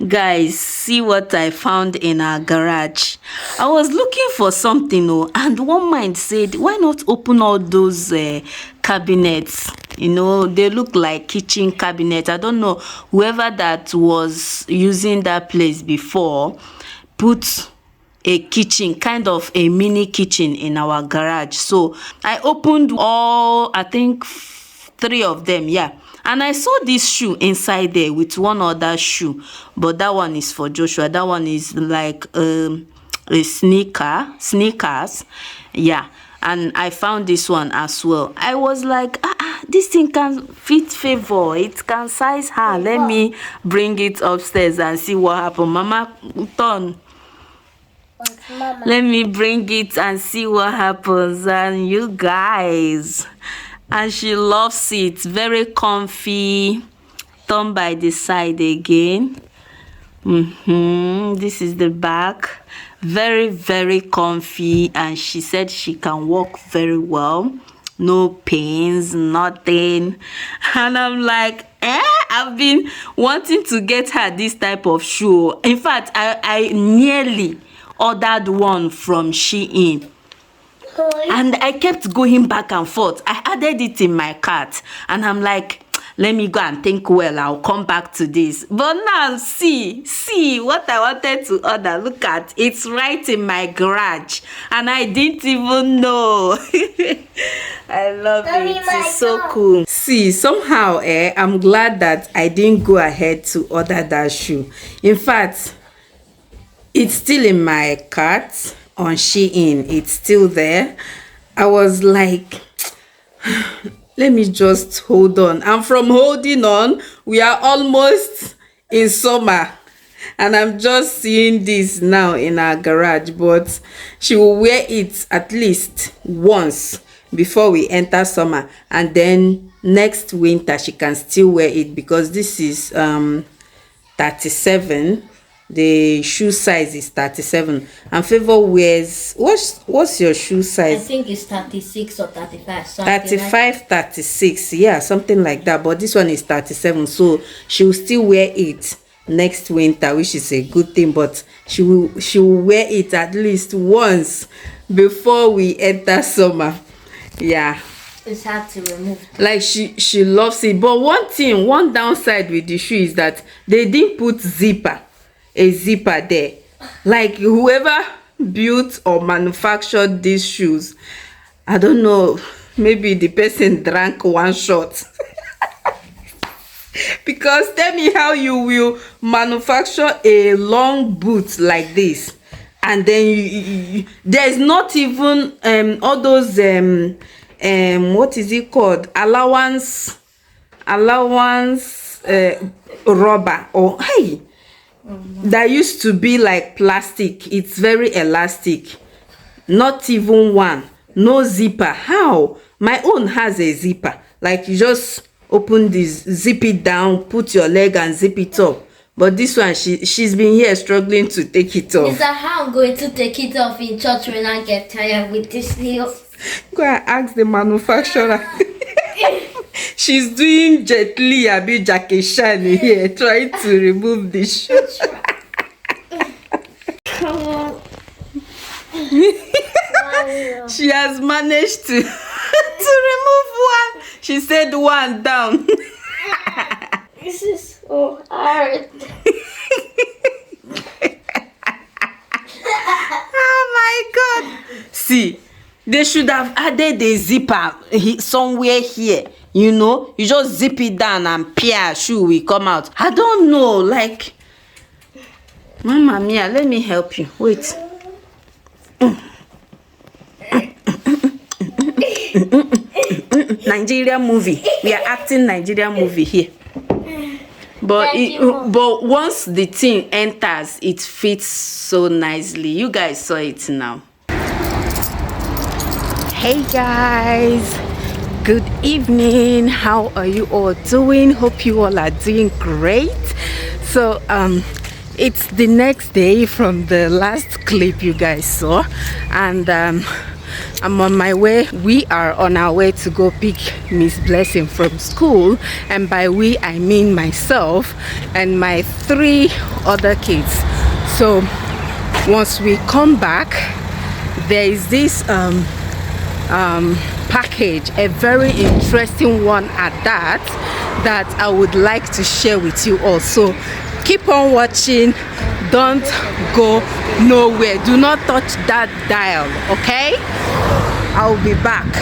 Guys, see what I found in our garage. I was looking for something, and one mind said, why not open all those cabinets? You know, they look like kitchen cabinets. I don't know, whoever that was using that place before put a kitchen, kind of a mini kitchen in our garage. So I opened all, I think 3 of them, yeah. And I saw this shoe inside there with one other shoe, but that one is for Joshua. That one is like a sneakers, yeah. And I found this one as well. I was like, this thing can fit favor. It can size her. Let me bring it upstairs and see what happens. Mama, turn. Let me bring it and see what happens. And you guys. And she loves it. Very comfy. Turn by the side again. This is the back. Very, very comfy. And she said she can walk very well. No pains, nothing. And I'm like, I've been wanting to get her this type of shoe. In fact, I nearly ordered one from Shein. And I kept going back and forth. I added it in my cart. And I'm like, let me go and think well. I'll come back to this. But now, see what I wanted to order. Look at it's right in my garage. And I didn't even know. I love it. It's so cool. See, somehow, I'm glad that I didn't go ahead to order that shoe. In fact, it's still in my cart. On Shein, it's still there. I was like, let me just hold on. And from holding on, we are almost in summer, and I'm just seeing this now in our garage. But she will wear it at least once before we enter summer, and then next winter she can still wear it, because this is 37. The shoe size is 37, and Favor wears, what's your shoe size? I think it's 36 or 35. 35, like 36, yeah, something like that. But this one is 37, so she will still wear it next winter, which is a good thing. But she will wear it at least once before we enter summer. Yeah. It's hard to remove. Like she loves it. But one downside with the shoe is that they didn't put a zipper there. Like whoever built or manufactured these shoes, I don't know, maybe the person drank one shot. Because tell me how you will manufacture a long boot like this, and then there's not even all those what is it called, allowance rubber, or hey, that used to be like plastic. It's very elastic. Not even one. No zipper. How? My own has a zipper. Like you just open this, zip it down, put your leg and zip it up. But this one, she's been here struggling to take it off. Is that how I'm going to take it off in church when I get tired with this heels? Go and ask the manufacturer. She's doing Jet Li Abi Jackie Chan here, trying to remove the shoe. She has managed to remove one. She said one down. This is so hard. Oh my God. See, they should have added a zipper somewhere here. You know, you just zip it down and peer shoe will come out. I don't know, like, Mama Mia, let me help you. Wait. Nigerian movie. We are acting Nigerian movie here. But but once the thing enters, it fits so nicely. You guys saw it now. Hey guys, Good evening. How are you all doing? Hope you all are doing great. So it's the next day from the last clip you guys saw, and I'm on my way. We are on our way to go pick Miss Blessing from school, and by we I mean myself and my 3 other kids. So once we come back, there is this package, a very interesting one at that, that I would like to share with you all. So keep on watching, don't go nowhere, do not touch that dial, okay? I'll be back.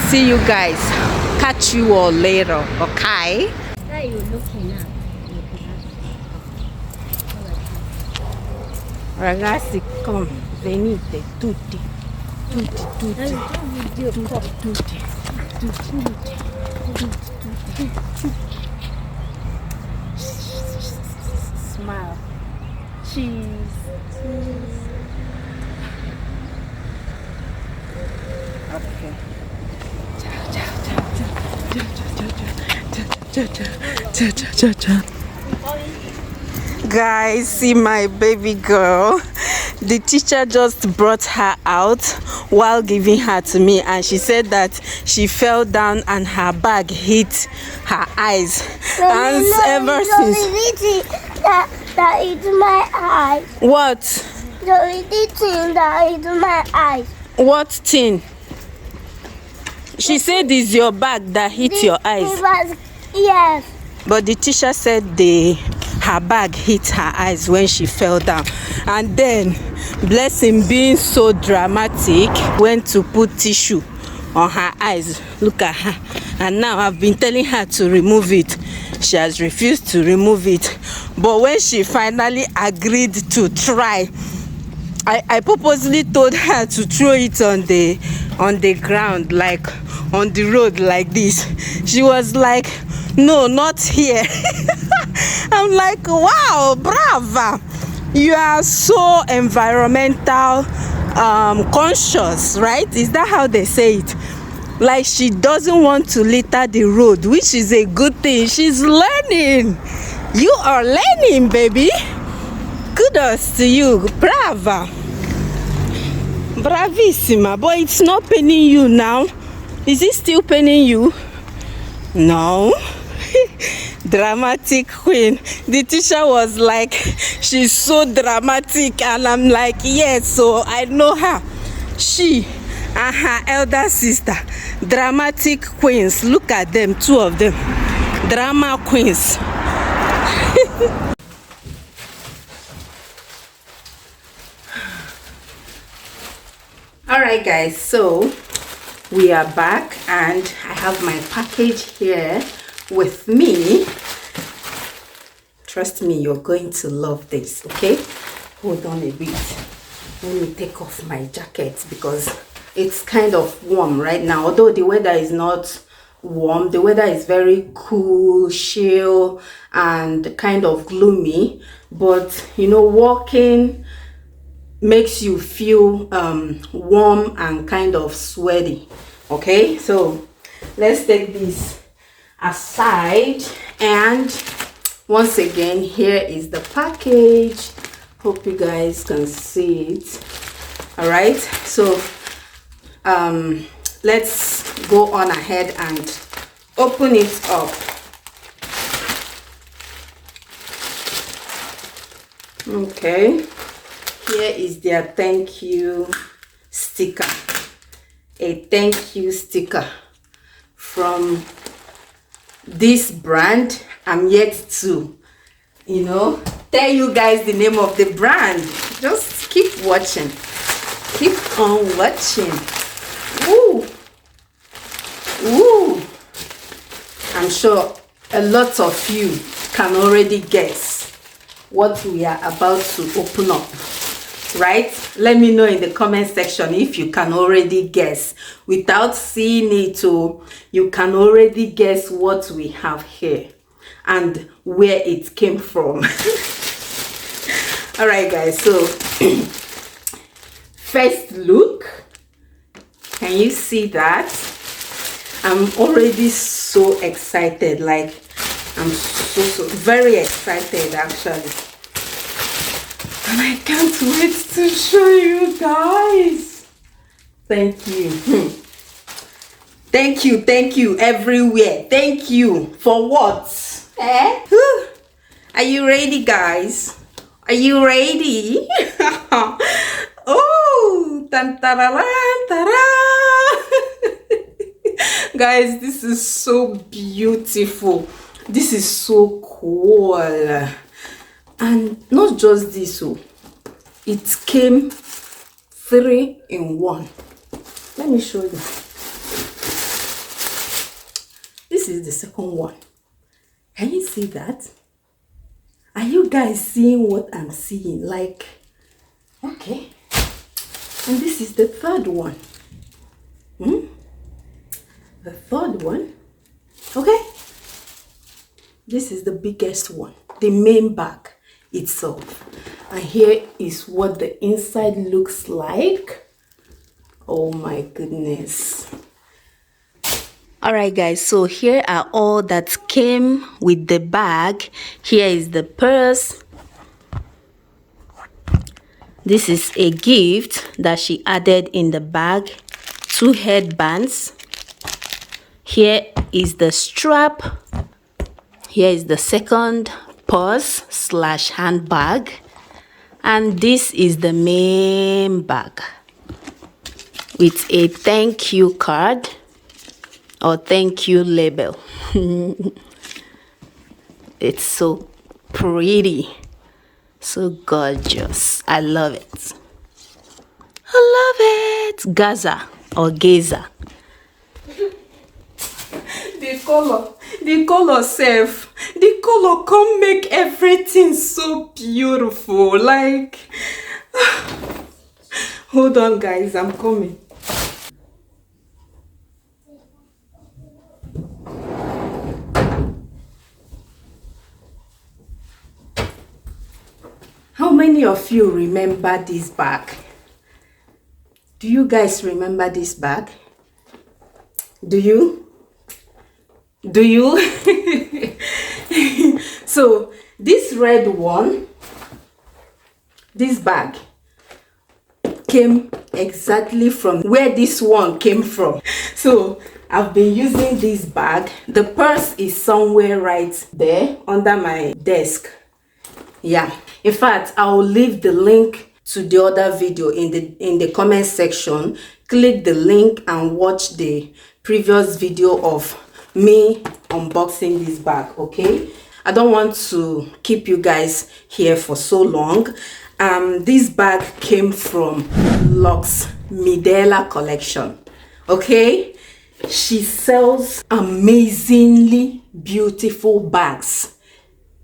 See you guys, catch you all later, okay? What are you looking at? Ragazzi, come, venite tutti. Tutti, tutti, tutti, tutti, tutti. Smile. Cheese. Okay. Guys, see my baby girl. The teacher just brought her out while giving her to me, and she said that she fell down and her bag hit her eyes. And ever since that is my eye. What? The little thing that is my eye. What thing? She said it's your bag that hit your eyes. Yes. But the teacher said her bag hit her eyes when she fell down. And then Blessing, being so dramatic, went to put tissue on her eyes. Look at her. And now I've been telling her to remove it. She has refused to remove it. But when she finally agreed to try, I purposely told her to throw it on the ground, like on the road like this. She was like, no, not here. I'm like, wow, brava. You are so environmental conscious, right? Is that how they say it? Like, she doesn't want to litter the road, which is a good thing. She's learning. You are learning, baby. Kudos to you. Brava. Bravissima. But it's not paining you now. Is it still paining you? No. Dramatic queen. The teacher was like, she's so dramatic, and I'm like, yes, so I know her. She and her elder sister, dramatic queens. Look at them, 2 of them, drama queens. All right, guys, so we are back, and I have my package here with me. Trust me, you're going to love this, okay? Hold on a bit. Let me take off my jacket because it's kind of warm right now. Although the weather is not warm, the weather is very cool, chill, and kind of gloomy. But you know, walking makes you feel warm and kind of sweaty. Okay, so let's take this aside, and once again, here is the package. Hope you guys can see it. All right, so let's go on ahead and open it up. Okay, here is their thank you sticker. A thank you sticker from this brand. I'm yet to, you know, tell you guys the name of the brand. Just keep watching. Keep on watching. Ooh. Ooh. I'm sure a lot of you can already guess what we are about to open up, right? Let me know in the comment section if you can already guess. Without seeing it, you can already guess what we have here and where it came from. All right, guys, so first look, can you see that? I'm already so excited. Like, I'm so very excited actually. And I can't wait to show you guys. Thank you. Thank you everywhere. Thank you for what? Eh? Are you ready, guys? Are you ready? Oh, tan tararan, tara. Guys, this is so beautiful. This is so cool. And not just this, it came 3 in 1. Let me show you. This is the second one. Can you see that? Are you guys seeing what I'm seeing? Like, okay. And this is the third one. The third one. Okay. This is the biggest one. The main bag itself. And here is what the inside looks like. Oh my goodness. Alright guys, so here are all that came with the bag. Here is the purse. This is a gift that she added in the bag. 2 headbands. Here is the strap. Here is the second purse / handbag. And this is the main bag with a thank you card or thank you label. It's so pretty, so gorgeous. I love it. I love it. Gaza or Gaza. The color self, the color come make everything so beautiful. Like, hold on guys, I'm coming. How many of you remember this bag? Do you guys remember this bag? Do you? Do you? So this red one, this bag came exactly from where this one came from. So I've been using this bag. The purse is somewhere right there under my desk. Yeah, in fact, I'll leave the link to the other video in the comment section. Click the link and watch the previous video of me unboxing this bag. Okay, I don't want to keep you guys here for so long. This bag came from Luxmidella Kollection. Okay, she sells amazingly beautiful bags.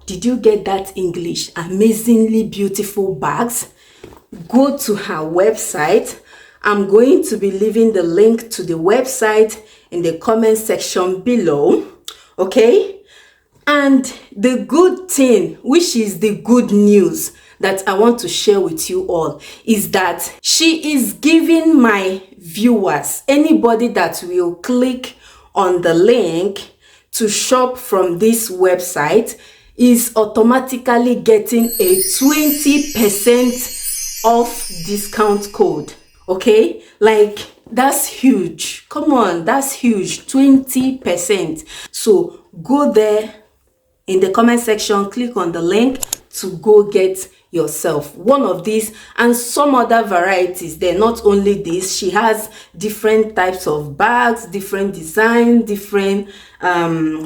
Did you get that English? Amazingly beautiful bags. Go to her website. I'm going to be leaving the link to the website in the comment section below. Okay, and the good thing, which is the good news that I want to share with you all, is that she is giving my viewers, anybody that will click on the link to shop from this website, is automatically getting a 20% off discount code. Okay, like, that's huge. Come on, that's huge. 20%. So go there in the comment section, click on the link to go get yourself one of these and some other varieties. They're not only this, she has different types of bags, different designs, different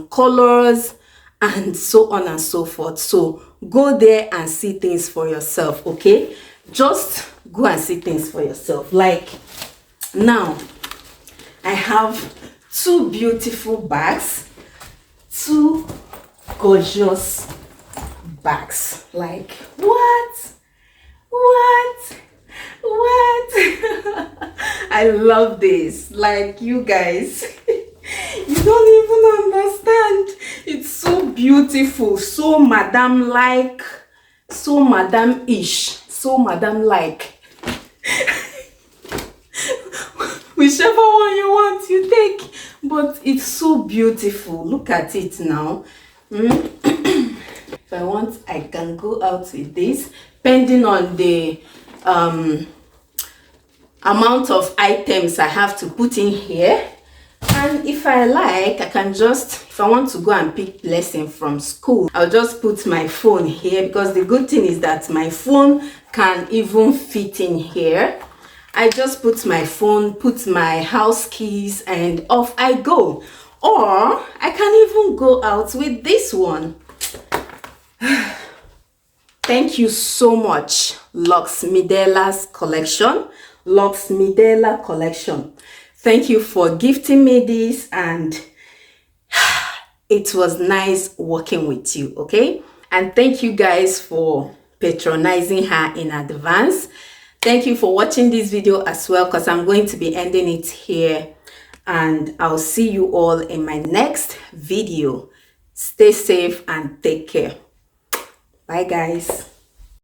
colors, and so on and so forth. So go there and see things for yourself. Okay, just go and see things for yourself. Like, now I have 2 beautiful bags, 2 gorgeous bags. Like, what I love this. Like, you guys, you don't even understand. It's so beautiful, so madam like, so madam-ish, so madam-like. Whichever one you want, you take. but it's so beautiful. Look at it now. If I want, I can go out with this, depending on the amount of items I have to put in here. And if I like, I can just, if I want to go and pick lesson from school, I'll just put my phone here, because the good thing is that my phone can even fit in here. I just put my phone, put my house keys, and off I go. Or I can even go out with this one. Thank you so much, Luxmidella Kollection. Thank you for gifting me this, and it was nice working with you, okay? And thank you guys for patronizing her in advance. Thank you for watching this video as well, because I'm going to be ending it here, and I'll see you all in my next video. Stay safe and take care. Bye guys.